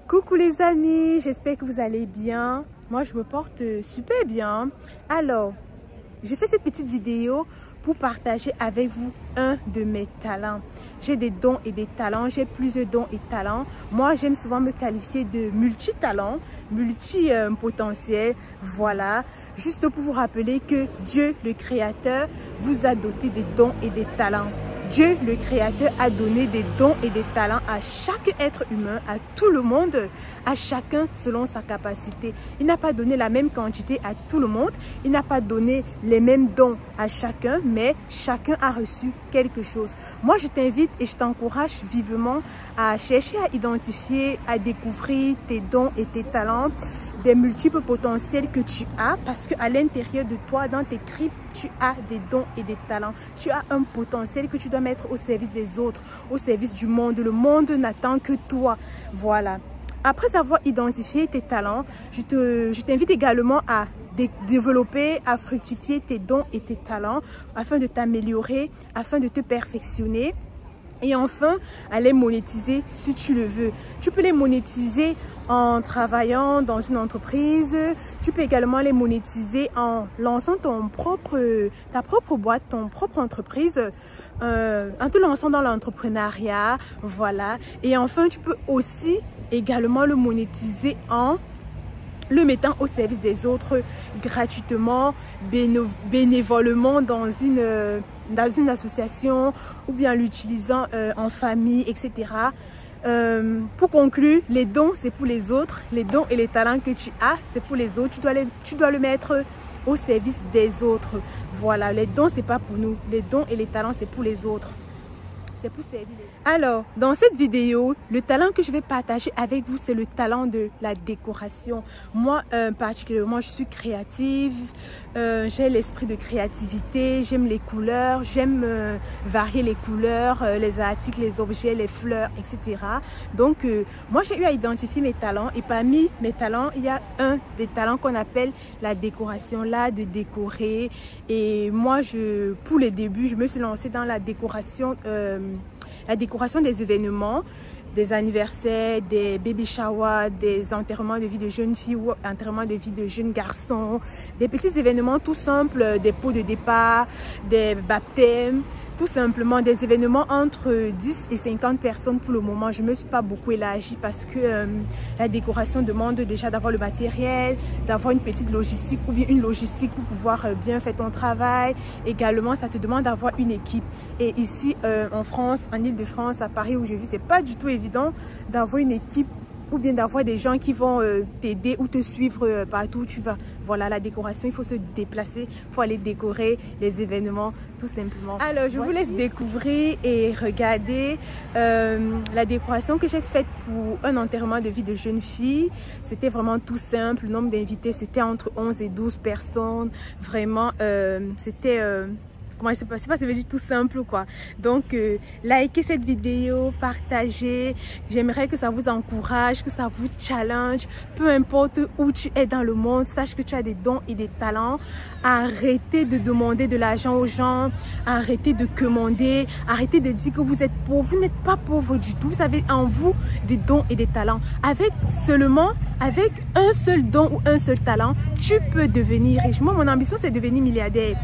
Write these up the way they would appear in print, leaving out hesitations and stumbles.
Coucou les amis, j'espère que vous allez bien. Moi, je me porte super bien. Alors, j'ai fait cette petite vidéo pour partager avec vous un de mes talents. J'ai des dons et des talents, j'ai plusieurs dons et talents. Moi, j'aime souvent me qualifier de multi-talent, multi-potentiel. Voilà, juste pour vous rappeler que Dieu, le Créateur, vous a doté des dons et des talents. Dieu, le Créateur, a donné des dons et des talents à chaque être humain, à tout le monde, à chacun selon sa capacité. Il n'a pas donné la même quantité à tout le monde, il n'a pas donné les mêmes dons à chacun, mais chacun a reçu quelque chose. Moi, je t'invite et je t'encourage vivement à chercher à identifier, à découvrir tes dons et tes talents, des multiples potentiels que tu as, parce qu'à l'intérieur de toi, dans tes tripes, tu as des dons et des talents. Tu as un potentiel que tu dois mettre au service des autres, au service du monde. Le monde n'attend que toi. Voilà. Après avoir identifié tes talents, je t'invite également à développer, à fructifier tes dons et tes talents afin de t'améliorer, afin de te perfectionner. Et enfin, à les monétiser si tu le veux. Tu peux les monétiser en travaillant dans une entreprise. Tu peux également les monétiser en lançant ta propre boîte, ton propre entreprise, en te lançant dans l'entrepreneuriat. Voilà. Et enfin, tu peux aussi également le monétiser en le mettant au service des autres gratuitement, bénévolement dans une association ou bien l'utilisant en famille, etc. Pour conclure, les dons, c'est pour les autres. Les dons et les talents que tu as, c'est pour les autres. Tu dois le mettre au service des autres. Voilà, les dons, c'est pas pour nous. Les dons et les talents, c'est pour les autres. C'est pour servir les autres. Alors, dans cette vidéo, le talent que je vais partager avec vous, c'est le talent de la décoration. Moi, particulièrement, je suis créative, j'ai l'esprit de créativité, j'aime les couleurs, j'aime varier les couleurs, les articles, les objets, les fleurs, etc. Donc, moi, j'ai eu à identifier mes talents et parmi mes talents, il y a un des talents qu'on appelle la décoration, l'art de décorer. Et moi, pour les débuts, je me suis lancée dans la décoration des événements, des anniversaires, des baby showers, des enterrements de vie de jeunes filles ou enterrements de vie de jeunes garçons, des petits événements tout simples, des pots de départ, des baptêmes, tout simplement des événements entre 10 et 50 personnes pour le moment. Je ne me suis pas beaucoup élargie parce que la décoration demande déjà d'avoir le matériel, d'avoir une petite logistique ou bien une logistique pour pouvoir bien faire ton travail. Également, ça te demande d'avoir une équipe. Et ici, en France, en Île-de-France, à Paris où je vis, c'est pas du tout évident d'avoir une équipe ou bien d'avoir des gens qui vont t'aider ou te suivre partout où tu vas. Voilà, la décoration, il faut se déplacer pour aller décorer les événements, tout simplement. Alors, je vous laisse découvrir et regarder la décoration que j'ai faite pour un enterrement de vie de jeune fille. C'était vraiment tout simple. Le nombre d'invités, c'était entre 11 et 12 personnes. Vraiment, c'était... Comment je sais pas, ça veut dire tout simple quoi. Donc likez cette vidéo, partagez. J'aimerais que ça vous encourage, que ça vous challenge. Peu importe où tu es dans le monde, sache que tu as des dons et des talents. Arrêtez de demander de l'argent aux gens. Arrêtez de commander. Arrêtez de dire que vous êtes pauvre. Vous n'êtes pas pauvre du tout. Vous avez en vous des dons et des talents. Avec un seul don ou un seul talent, tu peux devenir riche. Moi, mon ambition, c'est de devenir milliardaire.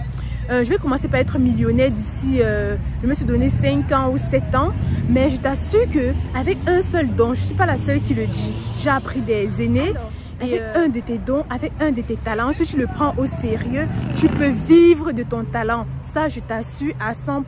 Je vais commencer par être millionnaire d'ici, je me suis donné 5 ans ou 7 ans. Mais je t'assure qu'avec un seul don, je ne suis pas la seule qui le dit. J'ai appris des aînés. Avec un de tes dons, avec un de tes talents, si tu le prends au sérieux, tu peux vivre de ton talent. Ça, je t'assure à 100%,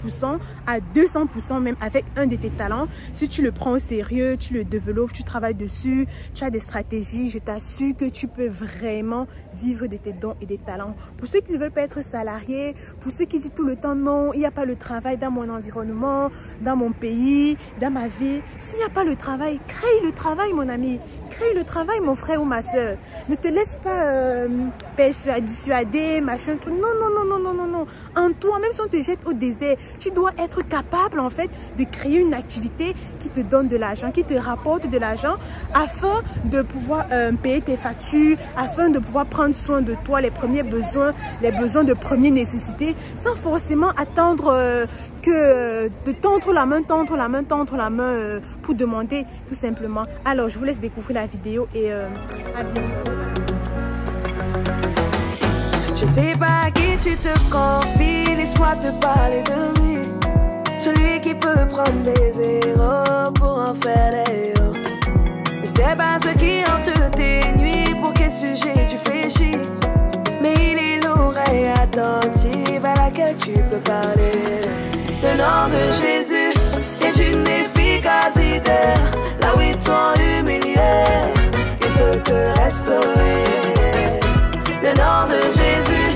à 200% même avec un de tes talents. Si tu le prends au sérieux, tu le développes, tu travailles dessus, tu as des stratégies, je t'assure que tu peux vraiment vivre de tes dons et des talents. Pour ceux qui ne veulent pas être salariés, pour ceux qui disent tout le temps non, il n'y a pas le travail dans mon environnement, dans mon pays, dans ma vie. S'il n'y a pas le travail, crée le travail, mon ami. Crée le travail, mon frère ou ma soeur. Ne te laisse pas dissuader, machin, tout. Non, non, non, non, non, non, non. En toi, même si on te jette au désert, tu dois être capable, en fait, de créer une activité qui te donne de l'argent, qui te rapporte de l'argent, afin de pouvoir payer tes factures, afin de pouvoir prendre soin de toi, les premiers besoins, les besoins de première nécessité, sans forcément attendre que de tendre la main pour demander tout simplement. Alors, je vous laisse découvrir la vidéo et à bientôt. Je ne sais pas à qui tu te confies, laisse-moi te parler de lui. Celui qui peut prendre des héros pour en faire des héros. Ne sais pas ce qui hante tes nuits, pour quel sujet tu fléchis. Mais il est l'oreille attentive à laquelle tu peux parler. Le nom de Jésus est d'une efficacité. Là où ils t'ont humilié, il peut te restaurer. Le nom de Jésus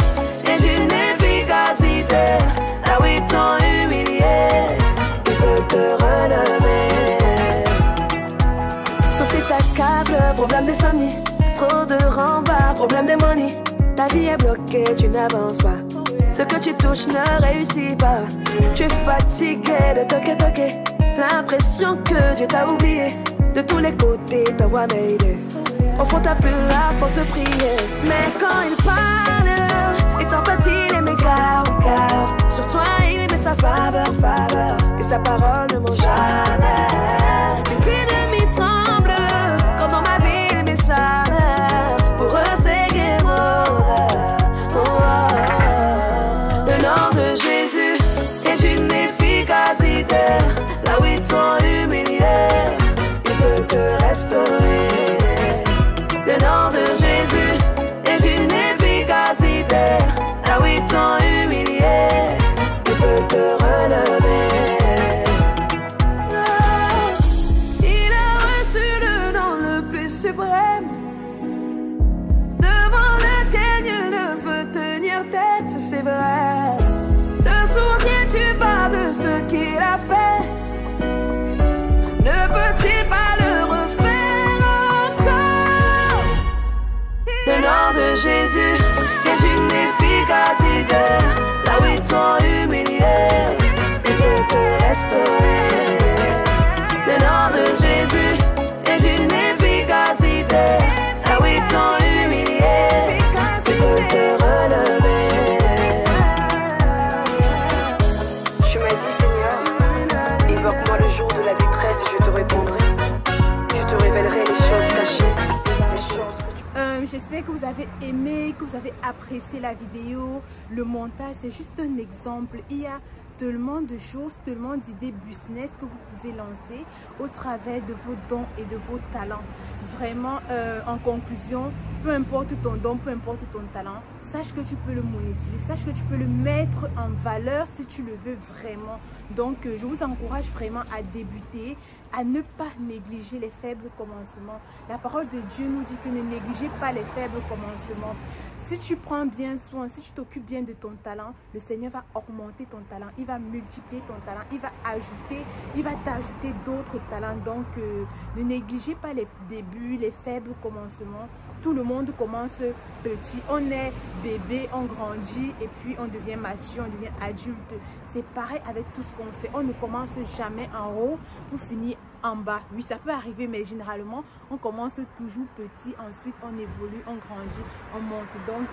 est d'une efficacité. Là où ils t'ont humilié, il peut te relever. Souci t'accable, problème d'insomnie, trop de rembarres, problème d'hémonie. Ta vie est bloquée, tu n'avances pas. Ce que tu touches ne réussit pas. Tu es fatigué de toquer. L'impression que Dieu t'a oublié. De tous les côtés, ta voix m'aide. Au fond, t'as plus la force de prier. Mais quand il parle, il t'empathie les méga au cœur. Sur toi, il met sa faveur. Et sa parole ne ment jamais. Les ennemis tremblent quand dans ma vie il met sa main. Pour eux, c'est game over. Le nom de Jésus est d'une efficacité. Là où ils t'ont humilié, il peut te restaurer. Le nom de Jésus est d'une efficacité. Là où ils t'ont humilié, il peut te relever. Il a reçu le nom le plus suprême, devant lequel Dieu ne peut tenir tête, c'est vrai. Te souviens-tu pas de ce qu'il a fait? Ne peut-il pas le refaire encore? Le nom de Jésus est d'une efficacité. Là où ils t'ont humilié, il peut te restaurer. Le nom de Jésus est d'une efficacité. Là où ils t'ont humilié, il peut te relever. Tu m'as dit, Seigneur, évoque-moi le jour de la détresse et je te répondrai. Je te révélerai les choses cachées, les choses que tu... J'espère que vous avez aimé, que vous avez apprécié la vidéo. Le montage, c'est juste un exemple. Il y a tellement de choses, tellement d'idées business que vous pouvez lancer au travers de vos dons et de vos talents. Vraiment, en conclusion, peu importe ton don, peu importe ton talent, sache que tu peux le monétiser, sache que tu peux le mettre en valeur si tu le veux vraiment. Donc, je vous encourage vraiment à débuter, à ne pas négliger les faibles commencements. La parole de Dieu nous dit que ne négligez pas les faibles commencements. Si tu prends bien soin, si tu t'occupes bien de ton talent, le Seigneur va augmenter ton talent, il va multiplier ton talent, il va t'ajouter d'autres talents. Donc, ne négligez pas les débuts, les faibles commencements. Tout le monde commence petit, on est bébé, on grandit et puis on devient mature, on devient adulte. C'est pareil avec tout ce qu'on fait, on ne commence jamais en haut pour finir en bas. Oui, ça peut arriver, mais généralement, on commence toujours petit, ensuite on évolue, on grandit, on monte. Donc,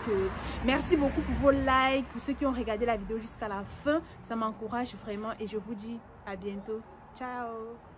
merci beaucoup pour vos likes, pour ceux qui ont regardé la vidéo jusqu'à la fin. Ça m'encourage vraiment et je vous dis à bientôt. Ciao!